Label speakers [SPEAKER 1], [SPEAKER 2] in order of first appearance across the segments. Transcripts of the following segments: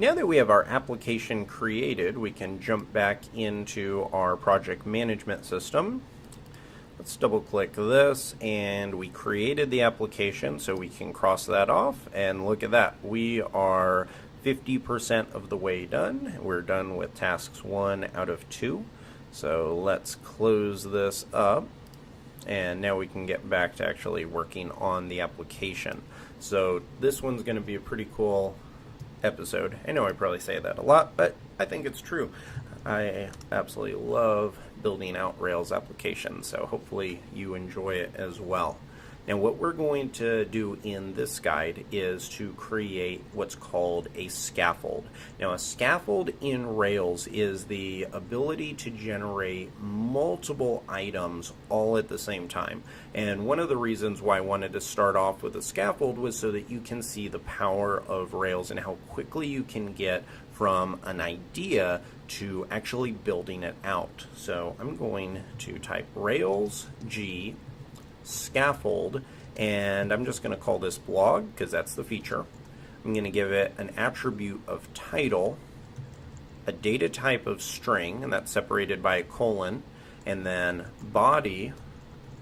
[SPEAKER 1] Now that we have our application created, we can jump back into our project management system. Let's double click this, and we created the application, so we can cross that off, and look at that. We are 50% of the way done. We're done with tasks 1 out of 2. So let's close this up, and now we can get back to actually working on the application. So this one's going to be a pretty cool episode. I know I probably say that a lot, but I think it's true. I absolutely love building out Rails applications, so hopefully you enjoy it as well. Now what we're going to do in this guide is to create what's called a scaffold. Now a scaffold in Rails is the ability to generate multiple items all at the same time. And one of the reasons why I wanted to start off with a scaffold was so that you can see the power of Rails and how quickly you can get from an idea to actually building it out. So I'm going to type Rails G scaffold, and I'm just going to call this blog because that's the feature. I'm going to give it an attribute of title, a data type of string, and that's separated by a colon, and then body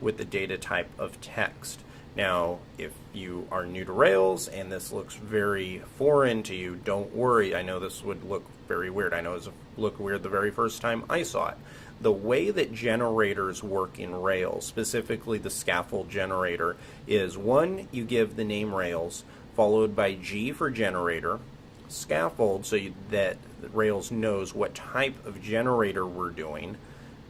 [SPEAKER 1] with the data type of text. Now, if you are new to Rails and this looks very foreign to you, don't worry. I know this would look very weird. I know it looked weird the very first time I saw it. The way that generators work in Rails, specifically the scaffold generator, is 1, you give the name Rails, followed by G for generator, scaffold so that Rails knows what type of generator we're doing,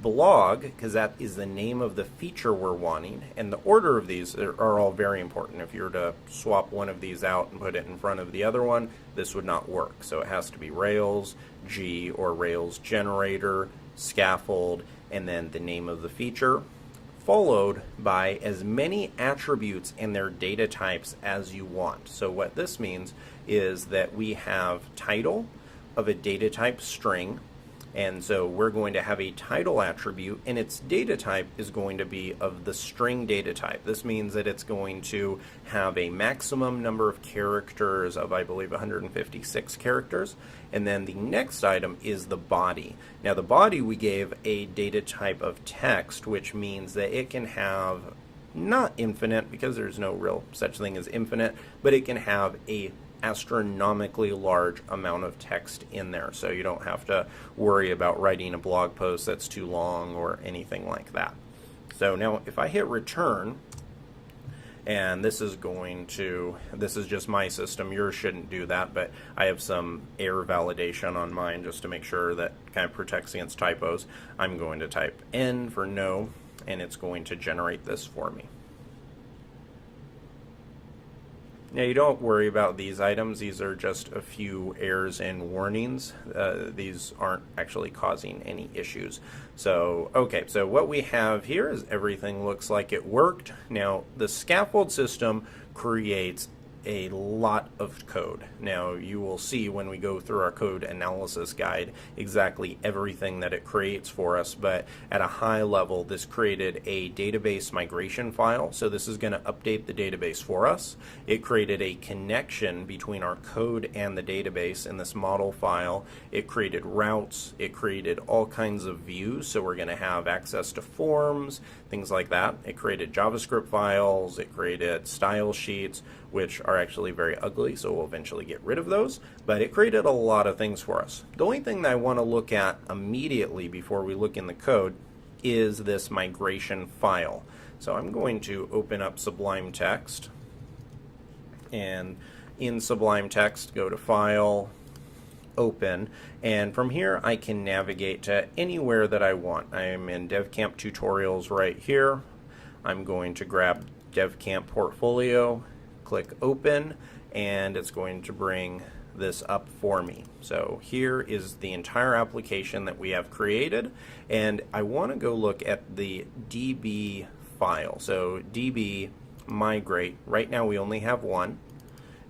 [SPEAKER 1] blog, because that is the name of the feature we're wanting, and the order of these are all very important. If you were to swap one of these out and put it in front of the other one, this would not work. So it has to be Rails G or Rails generator, scaffold, and then the name of the feature, followed by as many attributes and their data types as you want. So what this means is that we have title of a data type string, and so we're going to have a title attribute, and its data type is going to be of the string data type. This means that it's going to have a maximum number of characters of, I believe, 156 characters. And then the next item is the body. Now the body we gave a data type of text, which means that it can have not infinite, because there's no real such thing as infinite, but it can have a astronomically large amount of text in there, so you don't have to worry about writing a blog post that's too long or anything like that. So now if I hit return, and this is just my system, yours shouldn't do that, but I have some error validation on mine just to make sure that kind of protects against typos. I'm going to type N for no, and it's going to generate this for me. Now you don't worry about these items. These are just a few errors and warnings. These aren't actually causing any issues. So, okay, so what we have here is everything looks like it worked. Now the scaffold system creates a lot of code. Now you will see when we go through our code analysis guide exactly everything that it creates for us, but at a high level this created a database migration file, so this is going to update the database for us. It created a connection between our code and the database in this model file. It created routes, it created all kinds of views, so we're going to have access to forms, things like that. It created JavaScript files, it created style sheets, which are actually very ugly, so we'll eventually get rid of those, but it created a lot of things for us. The only thing that I want to look at immediately before we look in the code is this migration file. So I'm going to open up Sublime Text, and in Sublime Text go to File, Open, and from here I can navigate to anywhere that I want. I'm in DevCamp Tutorials right here. I'm going to grab DevCamp Portfolio, click Open, and it's going to bring this up for me. So here is the entire application that we have created, and I want to go look at the DB file. So DB migrate, right now we only have one.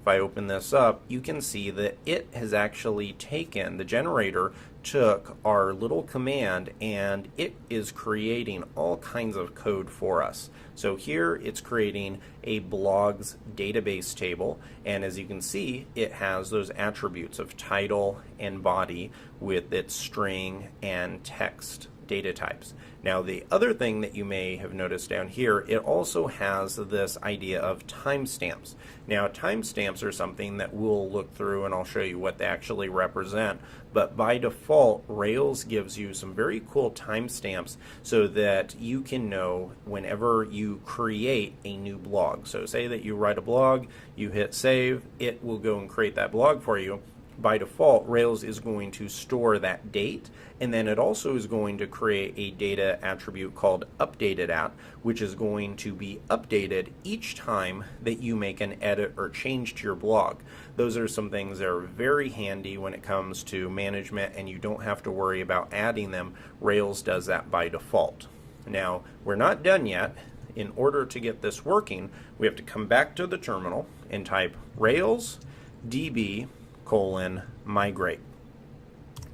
[SPEAKER 1] If if I open this up, you can see that it has actually taken, the generator took our little command and it is creating all kinds of code for us. So here it's creating a blogs database table, and as you can see, it has those attributes of title and body with its string and text data types. Now the other thing that you may have noticed down here, it also has this idea of timestamps. Now timestamps are something that we'll look through and I'll show you what they actually represent, but by default Rails gives you some very cool timestamps so that you can know whenever you create a new blog. So say that you write a blog, you hit save, it will go and create that blog for you. By default, Rails is going to store that date, and then it also is going to create a data attribute called updated@, which is going to be updated each time that you make an edit or change to your blog. Those are some things that are very handy when it comes to management, and you don't have to worry about adding them. Rails does that by default. Now, we're not done yet. In order to get this working, we have to come back to the terminal and type Rails db:/migrate.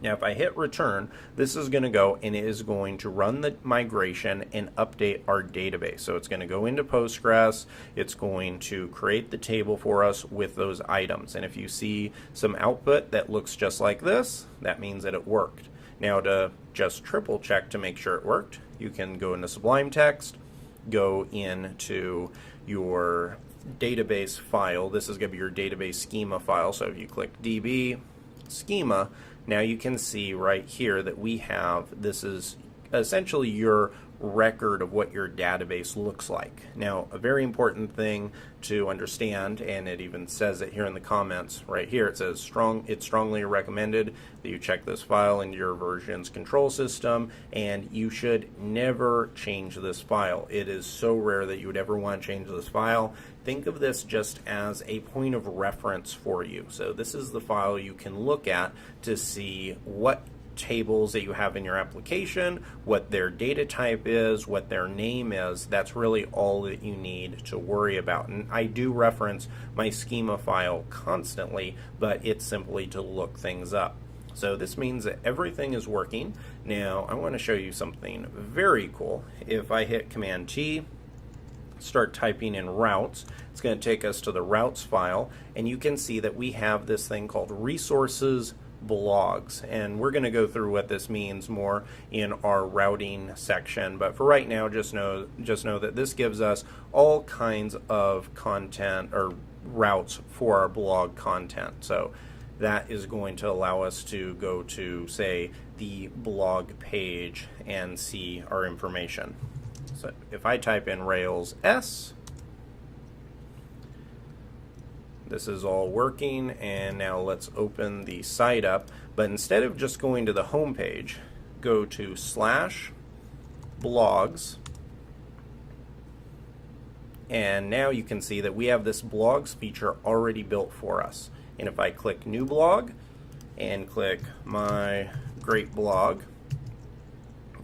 [SPEAKER 1] Now if I hit return, this is going to go and it is going to run the migration and update our database. So it's going to go into Postgres, it's going to create the table for us with those items, and if you see some output that looks just like this, that means that it worked. Now to just triple check to make sure it worked, you can go into Sublime Text, go into your database file. This is going to be your database schema file. So if you click DB schema, now you can see right here that we have, this is essentially your record of what your database looks like. Now a very important thing to understand, and it even says it here in the comments right here, it says it's strongly recommended that you check this file in your versions control system, and you should never change this file. It is so rare that you would ever want to change this file. Think of this just as a point of reference for you. So this is the file you can look at to see what tables that you have in your application, what their data type is, what their name is. That's really all that you need to worry about. And I do reference my schema file constantly, but it's simply to look things up. So this means that everything is working. Now I want to show you something very cool. If I hit Command T, start typing in routes, it's going to take us to the routes file, and you can see that we have this thing called resources blogs, and we're going to go through what this means more in our routing section, but for right now just know that this gives us all kinds of content or routes for our blog content. So that is going to allow us to go to, say, the blog page and see our information. So if I type in Rails S, this is all working, and now let's open the site up. But instead of just going to the home page, go to /blogs, and now you can see that we have this blogs feature already built for us. And if I click new blog and click my great blog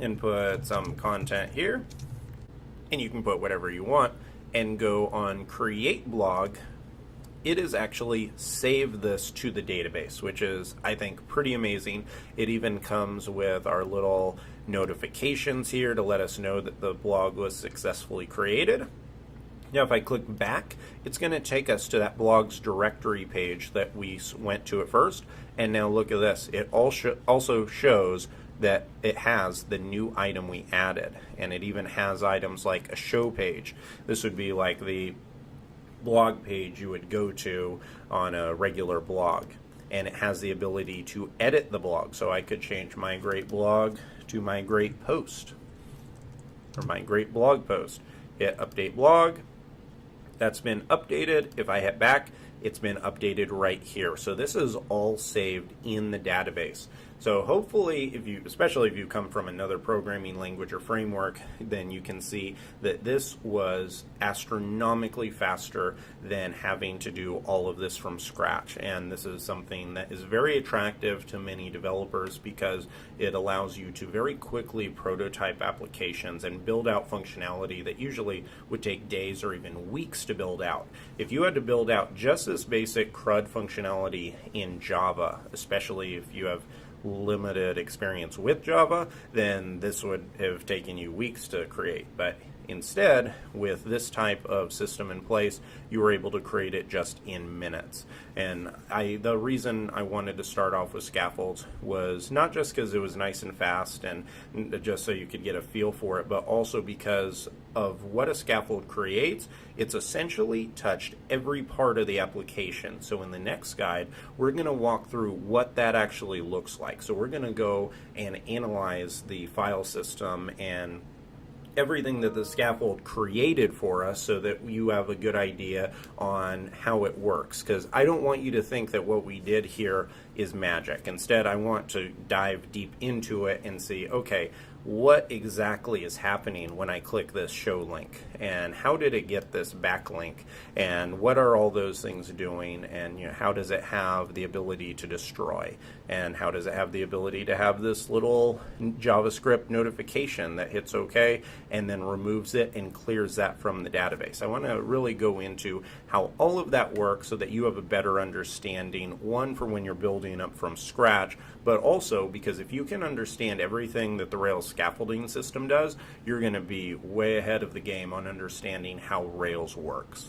[SPEAKER 1] and put some content here, and you can put whatever you want, and go on create blog, it is actually saved this to the database, which is, I think, pretty amazing. It even comes with our little notifications here to let us know that the blog was successfully created. Now if I click back, it's going to take us to that blog's directory page that we went to at first, and now look at this. It also shows that it has the new item we added, and it even has items like a show page. This would be like the blog page you would go to on a regular blog, and it has the ability to edit the blog. So I could change my great blog to my great post, or my great blog post. Hit update blog, that's been updated. If I hit back, it's been updated right here. So this is all saved in the database. So hopefully, especially if you come from another programming language or framework, then you can see that this was astronomically faster than having to do all of this from scratch. And this is something that is very attractive to many developers because it allows you to very quickly prototype applications and build out functionality that usually would take days or even weeks to build out. If you had to build out just this basic CRUD functionality in Java, especially if you have limited experience with Java, then this would have taken you weeks to create. But instead, with this type of system in place, you were able to create it just in minutes. And the reason I wanted to start off with scaffolds was not just because it was nice and fast and just so you could get a feel for it, but also because of what a scaffold creates. It's essentially touched every part of the application. So in the next guide, we're going to walk through what that actually looks like. So we're going to go and analyze the file system and everything that the scaffold created for us so that you have a good idea on how it works. Because I don't want you to think that what we did here is magic. Instead, I want to dive deep into it and see, okay, what exactly is happening when I click this show link, and how did it get this backlink, and what are all those things doing, and how does it have the ability to destroy, and how does it have the ability to have this little JavaScript notification that hits OK and then removes it and clears that from the database. I want to really go into how all of that works so that you have a better understanding, one, for when you're building up from scratch, but also because if you can understand everything that the Rails scaffolding system does, you're going to be way ahead of the game on understanding how Rails works.